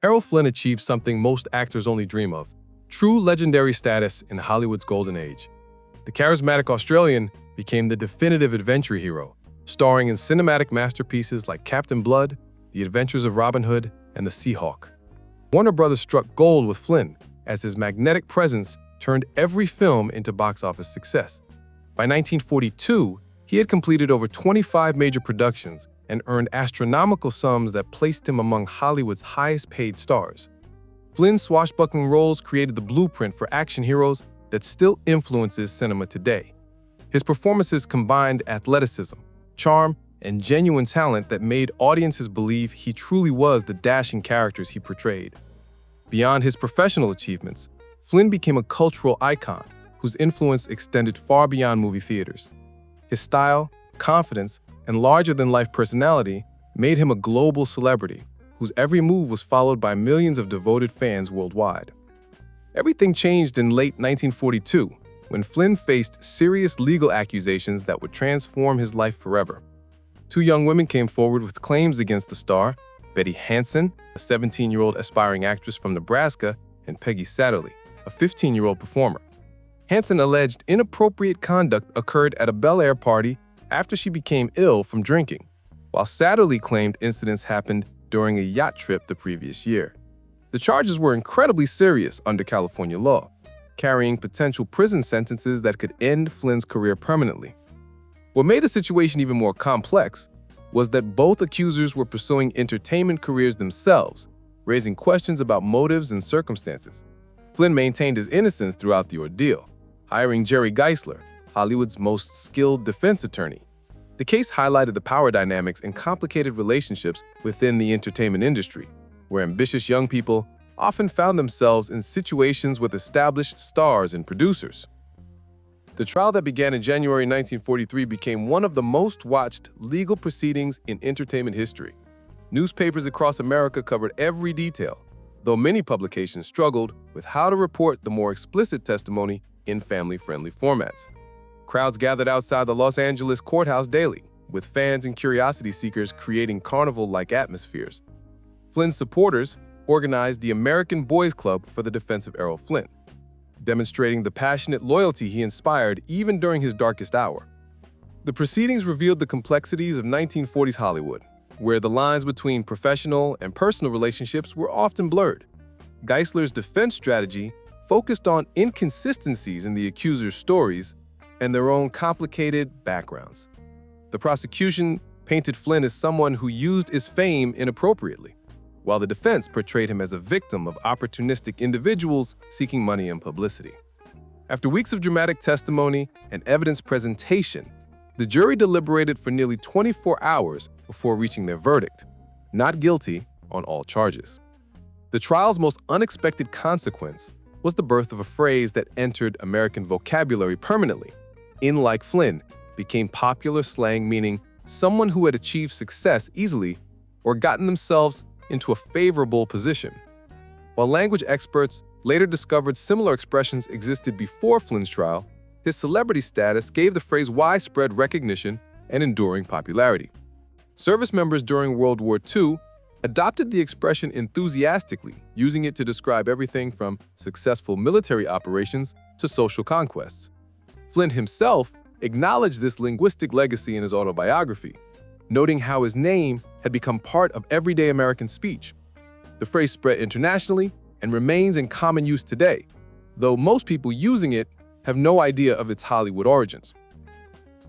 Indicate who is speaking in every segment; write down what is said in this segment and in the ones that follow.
Speaker 1: Errol Flynn achieved something most actors only dream of: true legendary status in Hollywood's golden age. The charismatic Australian became the definitive adventure hero, starring in cinematic masterpieces like Captain Blood, The Adventures of Robin Hood, and The Seahawk. Warner Brothers struck gold with Flynn, as his magnetic presence turned every film into box office success. By 1942, he had completed over 25 major productions and earned astronomical sums that placed him among Hollywood's highest-paid stars. Flynn's swashbuckling roles created the blueprint for action heroes that still influences cinema today. His performances combined athleticism, charm, and genuine talent that made audiences believe he truly was the dashing characters he portrayed. Beyond his professional achievements, Flynn became a cultural icon whose influence extended far beyond movie theaters. His style, confidence, and larger-than-life personality made him a global celebrity whose every move was followed by millions of devoted fans worldwide. Everything changed in late 1942 when Flynn faced serious legal accusations that would transform his life forever. Two young women came forward with claims against the star: Betty Hansen, a 17-year-old aspiring actress from Nebraska, and Peggy Satterley, a 15-year-old performer. Hansen alleged inappropriate conduct occurred at a Bel Air party after she became ill from drinking, while Satterley claimed incidents happened during a yacht trip the previous year. The charges were incredibly serious under California law, carrying potential prison sentences that could end Flynn's career permanently. What made the situation even more complex was that both accusers were pursuing entertainment careers themselves, raising questions about motives and circumstances. Flynn maintained his innocence throughout the ordeal, hiring Jerry Geisler, Hollywood's most skilled defense attorney. The case highlighted the power dynamics and complicated relationships within the entertainment industry, where ambitious young people often found themselves in situations with established stars and producers. The trial that began in January 1943 became one of the most watched legal proceedings in entertainment history. Newspapers across America covered every detail, though many publications struggled with how to report the more explicit testimony in family-friendly formats. Crowds gathered outside the Los Angeles courthouse daily, with fans and curiosity seekers creating carnival-like atmospheres. Flynn's supporters organized the American Boys Club for the defense of Errol Flynn, demonstrating the passionate loyalty he inspired even during his darkest hour. The proceedings revealed the complexities of 1940s Hollywood, where the lines between professional and personal relationships were often blurred. Geisler's defense strategy focused on inconsistencies in the accusers' stories and their own complicated backgrounds. The prosecution painted Flynn as someone who used his fame inappropriately, while the defense portrayed him as a victim of opportunistic individuals seeking money and publicity. After weeks of dramatic testimony and evidence presentation, the jury deliberated for nearly 24 hours before reaching their verdict: not guilty on all charges. The trial's most unexpected consequence was the birth of a phrase that entered American vocabulary permanently. Like Flynn became popular slang meaning someone who had achieved success easily or gotten themselves into a favorable position. While language experts later discovered similar expressions existed before Flynn's trial, his celebrity status gave the phrase widespread recognition and enduring popularity. Service members during World War II adopted the expression enthusiastically, using it to describe everything from successful military operations to social conquests. Flynn himself acknowledged this linguistic legacy in his autobiography, noting how his name had become part of everyday American speech. The phrase spread internationally and remains in common use today, though most people using it have no idea of its Hollywood origins.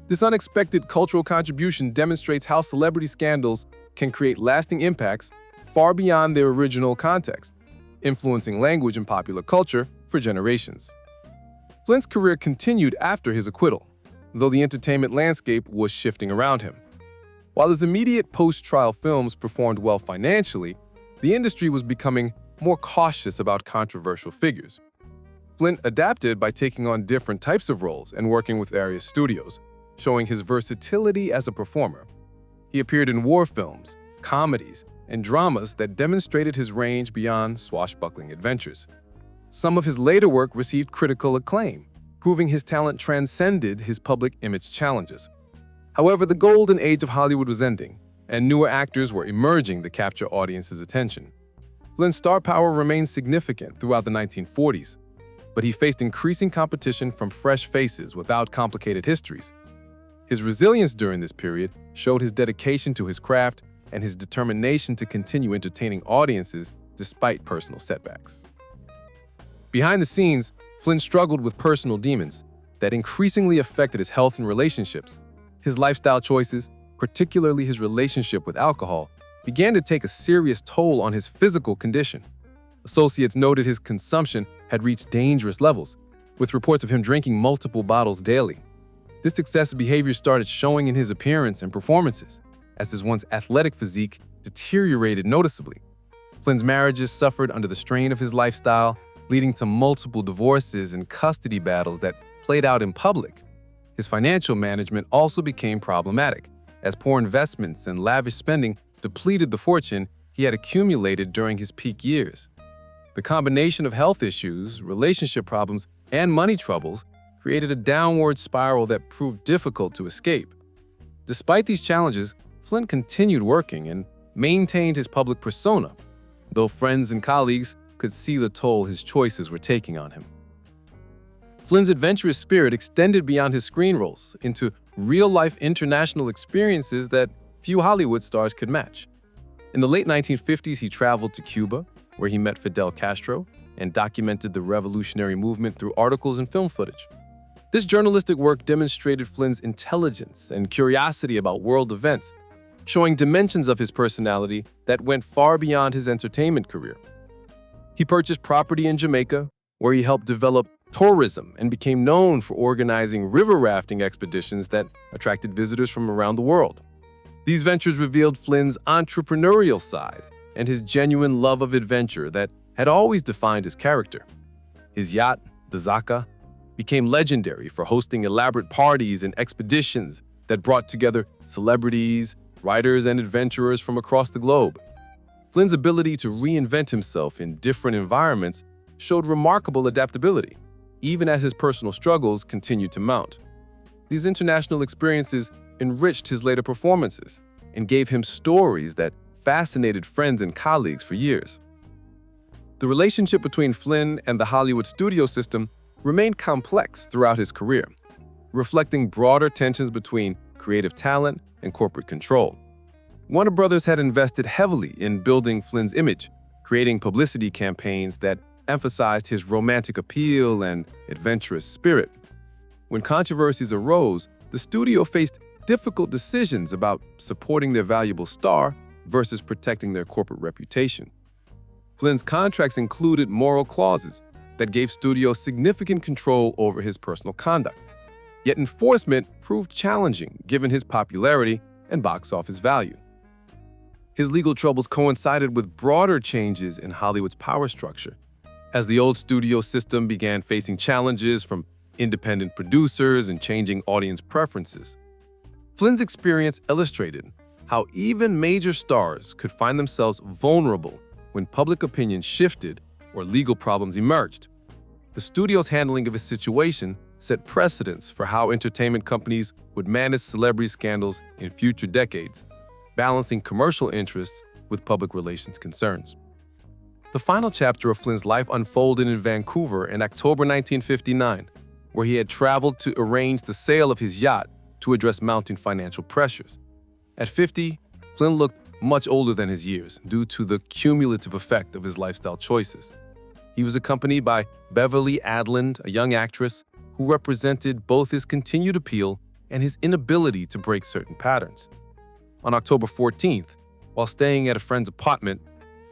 Speaker 1: This unexpected cultural contribution demonstrates how celebrity scandals can create lasting impacts far beyond their original context, influencing language and popular culture for generations. Flynn's career continued after his acquittal, though the entertainment landscape was shifting around him. While his immediate post-trial films performed well financially, the industry was becoming more cautious about controversial figures. Flynn adapted by taking on different types of roles and working with various studios, showing his versatility as a performer. He appeared in war films, comedies, and dramas that demonstrated his range beyond swashbuckling adventures. Some of his later work received critical acclaim, proving his talent transcended his public image challenges. However, the golden age of Hollywood was ending, and newer actors were emerging to capture audiences' attention. Flynn's star power remained significant throughout the 1940s, but he faced increasing competition from fresh faces without complicated histories. His resilience during this period showed his dedication to his craft and his determination to continue entertaining audiences despite personal setbacks. Behind the scenes, Flynn struggled with personal demons that increasingly affected his health and relationships. His lifestyle choices, particularly his relationship with alcohol, began to take a serious toll on his physical condition. Associates noted his consumption had reached dangerous levels, with reports of him drinking multiple bottles daily. This excessive behavior started showing in his appearance and performances, as his once athletic physique deteriorated noticeably. Flynn's marriages suffered under the strain of his lifestyle, leading to multiple divorces and custody battles that played out in public. His financial management also became problematic, as poor investments and lavish spending depleted the fortune he had accumulated during his peak years. The combination of health issues, relationship problems, and money troubles created a downward spiral that proved difficult to escape. Despite these challenges, Flynn continued working and maintained his public persona, though friends and colleagues could see the toll his choices were taking on him. Flynn's adventurous spirit extended beyond his screen roles into real-life international experiences that few Hollywood stars could match. In the late 1950s, he traveled to Cuba, where he met Fidel Castro and documented the revolutionary movement through articles and film footage. This journalistic work demonstrated Flynn's intelligence and curiosity about world events, showing dimensions of his personality that went far beyond his entertainment career. He purchased property in Jamaica, where he helped develop tourism and became known for organizing river rafting expeditions that attracted visitors from around the world. These ventures revealed Flynn's entrepreneurial side and his genuine love of adventure that had always defined his character. His yacht, the Zaka, became legendary for hosting elaborate parties and expeditions that brought together celebrities, writers, and adventurers from across the globe. Flynn's ability to reinvent himself in different environments showed remarkable adaptability, even as his personal struggles continued to mount. These international experiences enriched his later performances and gave him stories that fascinated friends and colleagues for years. The relationship between Flynn and the Hollywood studio system remained complex throughout his career, reflecting broader tensions between creative talent and corporate control. Warner Brothers had invested heavily in building Flynn's image, creating publicity campaigns that emphasized his romantic appeal and adventurous spirit. When controversies arose, the studio faced difficult decisions about supporting their valuable star versus protecting their corporate reputation. Flynn's contracts included moral clauses that gave studios significant control over his personal conduct. Yet enforcement proved challenging given his popularity and box office value. His legal troubles coincided with broader changes in Hollywood's power structure, as the old studio system began facing challenges from independent producers and changing audience preferences. Flynn's experience illustrated how even major stars could find themselves vulnerable when public opinion shifted or legal problems emerged. The studio's handling of his situation set precedents for how entertainment companies would manage celebrity scandals in future decades, balancing commercial interests with public relations concerns. The final chapter of Flynn's life unfolded in Vancouver in October 1959, where he had traveled to arrange the sale of his yacht to address mounting financial pressures. At 50, Flynn looked much older than his years due to the cumulative effect of his lifestyle choices. He was accompanied by Beverly Adland, a young actress who represented both his continued appeal and his inability to break certain patterns. On October 14th, while staying at a friend's apartment,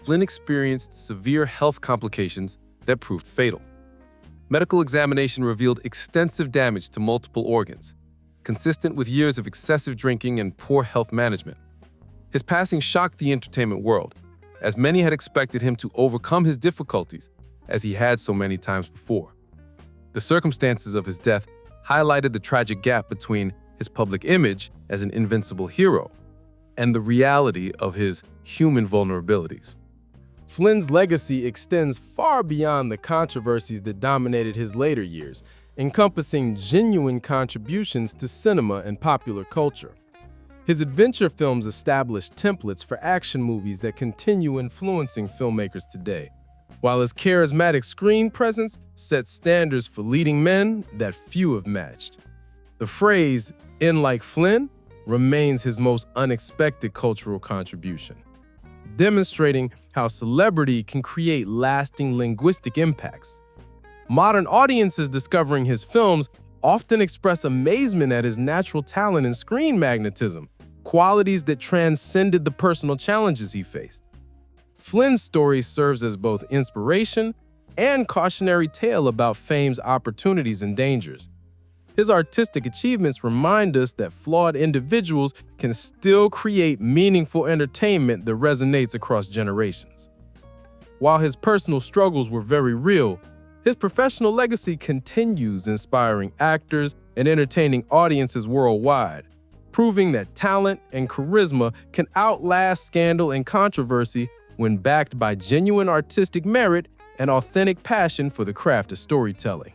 Speaker 1: Flynn experienced severe health complications that proved fatal. Medical examination revealed extensive damage to multiple organs, consistent with years of excessive drinking and poor health management. His passing shocked the entertainment world, as many had expected him to overcome his difficulties, as he had so many times before. The circumstances of his death highlighted the tragic gap between his public image as an invincible hero and the reality of his human vulnerabilities.
Speaker 2: Flynn's legacy extends far beyond the controversies that dominated his later years, encompassing genuine contributions to cinema and popular culture. His adventure films established templates for action movies that continue influencing filmmakers today, while his charismatic screen presence set standards for leading men that few have matched. The phrase, "in like Flynn," remains his most unexpected cultural contribution, demonstrating how celebrity can create lasting linguistic impacts. Modern audiences discovering his films often express amazement at his natural talent and screen magnetism, qualities that transcended the personal challenges he faced. Flynn's story serves as both inspiration and cautionary tale about fame's opportunities and dangers. His artistic achievements remind us that flawed individuals can still create meaningful entertainment that resonates across generations. While his personal struggles were very real, his professional legacy continues inspiring actors and entertaining audiences worldwide, proving that talent and charisma can outlast scandal and controversy when backed by genuine artistic merit and authentic passion for the craft of storytelling.